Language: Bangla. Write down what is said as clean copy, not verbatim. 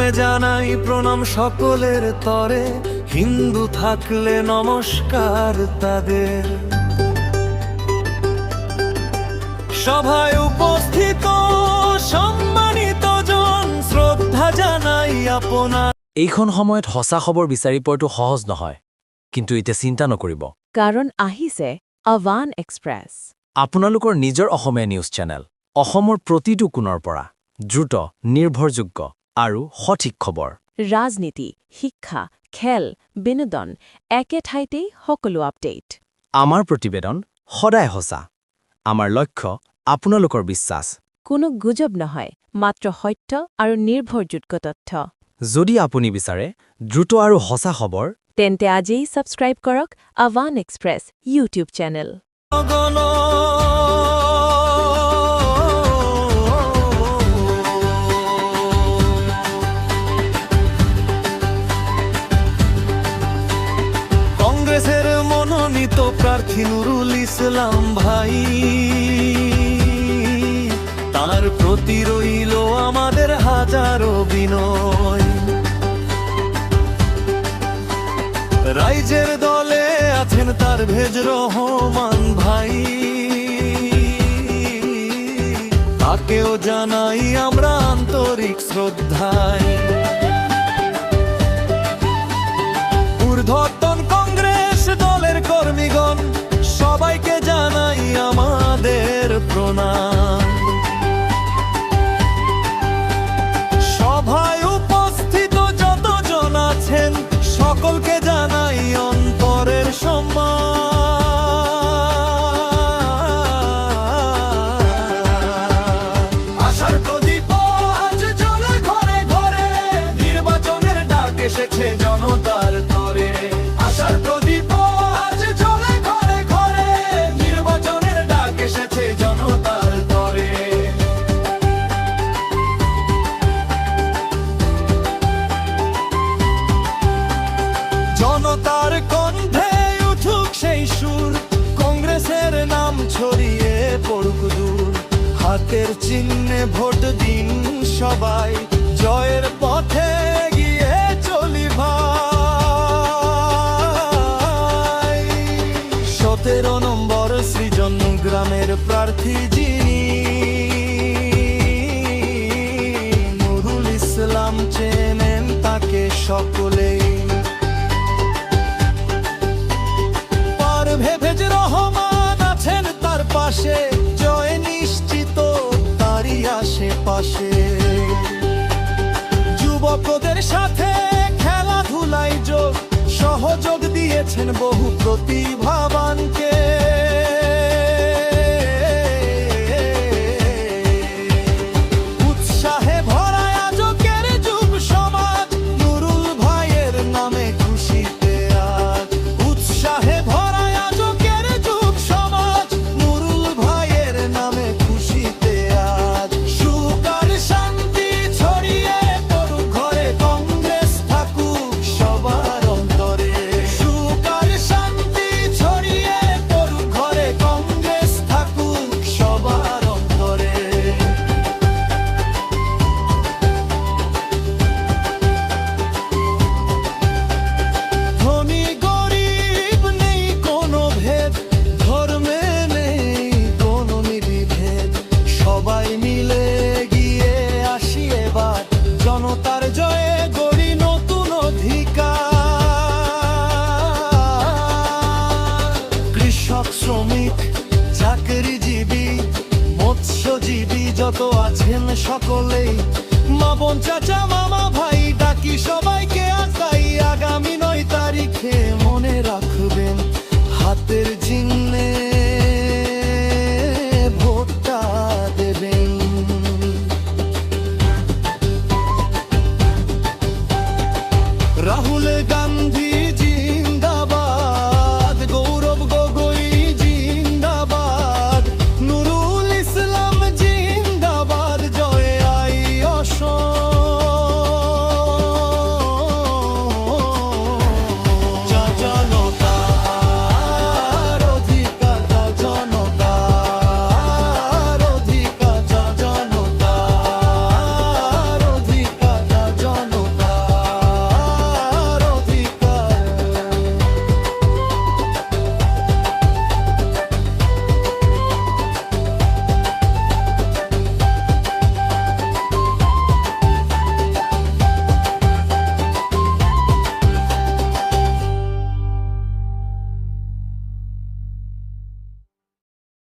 প্রথমে জানাই প্রণাম সকলের তরে, হিন্দু থাকলে নমস্কার তাদের। সভায় উপস্থিত সম্মানিত জন, শ্রদ্ধা জানাই আপনার। এইখন সময়ত সঁচা খবৰ বিচাৰি পোৱাটো সহজ নহয়, কিন্তু এতিয়া চিন্তা নকৰিব, কাৰণ আহিছে আৱান এক্সপ্ৰেছ। আপোনালোকৰ নিজৰ অসমীয়া নিউজ চেনেল, অসমৰ প্ৰতিটো কোণৰ পৰা দ্ৰুত, নিৰ্ভৰযোগ্য আৰু সঠিক খবৰ। ৰাজনীতি, শিক্ষা, খেল, বিনোদন একে ঠাইতেই সকলো আপডেট। আমাৰ প্ৰতিবেদন সদায় সঁচা। আমাৰ লক্ষ্য আপোনালোকৰ বিশ্বাস। কোনো গুজব নহয়, মাত্ৰ সত্য আৰু নিৰ্ভৰযোগ্য তথ্য। যদি আপুনি বিচাৰে দ্ৰুত আৰু সঁচা খবৰ, তেন্তে আজিই ছাবস্ক্ৰাইব কৰক আৱান এক্সপ্ৰেছ ইউটিউব চেনেল। কংগ্রেসের মনোনীত প্রার্থী নুরুল ইসলাম ভাই, তার প্রতি রইল আমাদের হাজারো বিনয়। রাইজের দলে আছেন তার ভেজ রহমান ভাই, তাকেও জানাই আমরা আন্তরিক শ্রদ্ধায়। ঊর্ধ্বতন কংগ্রেস দলের কর্মীগণ, সবাইকে জানাই আমাদের প্রণাম। সভায় উপস্থিত যতজন আছেন, সকলকে জানাই অন্তরের সম্মান। আশার প্রদীপ আজ জ্বলে ঘরে ঘরে, নির্বাচনের ডাক এসেছে জনতার তরে। আশার প্রদীপ আজ জ্বলে ঘরে ঘরে, নির্বাচনের ডাক এসেছে জনতার তরে। জনতার কণ্ঠে উঠুক সেই সুর, কংগ্রেসের নাম ছড়িয়ে পড়ুক দূর। হাতের চিহ্নে ভোট দিন সবাই, জয়ের পথে গিয়ে চলি ভাই। 17 নম্বর সৃজন গ্রামের প্রার্থী যিনি, নুরুল ইসলাম চেনেন তাকে সকলেই। ভেজ রহমান আছেন তার পাশে, জয় নিশ্চিত তারই আশেপাশে। যুবকদের সাথে খেলাধুলায় যোগ, সহযোগ দিয়েছেন বহু প্রতিভাবানকে। উৎসাহে ভরা আজকের যুব সমাজ, নুরুল ভাইয়ের নামে খুশিতে আজ। উৎসাহে ভরা জনতার জয়ে গড়ি নতুন অধিকার। কৃষক, শ্রমিক, চাকরিজীবী, মৎস্যজীবী যত আছেন সকলেই, মা বোন চাচা মামা ভাই ডাকি সবাইকে আসাই। আগামী 9 তারিখে মনে রাখবেন, হাতের চিহ্নে ভোটটা দেবেন। রাহুল গান্ধী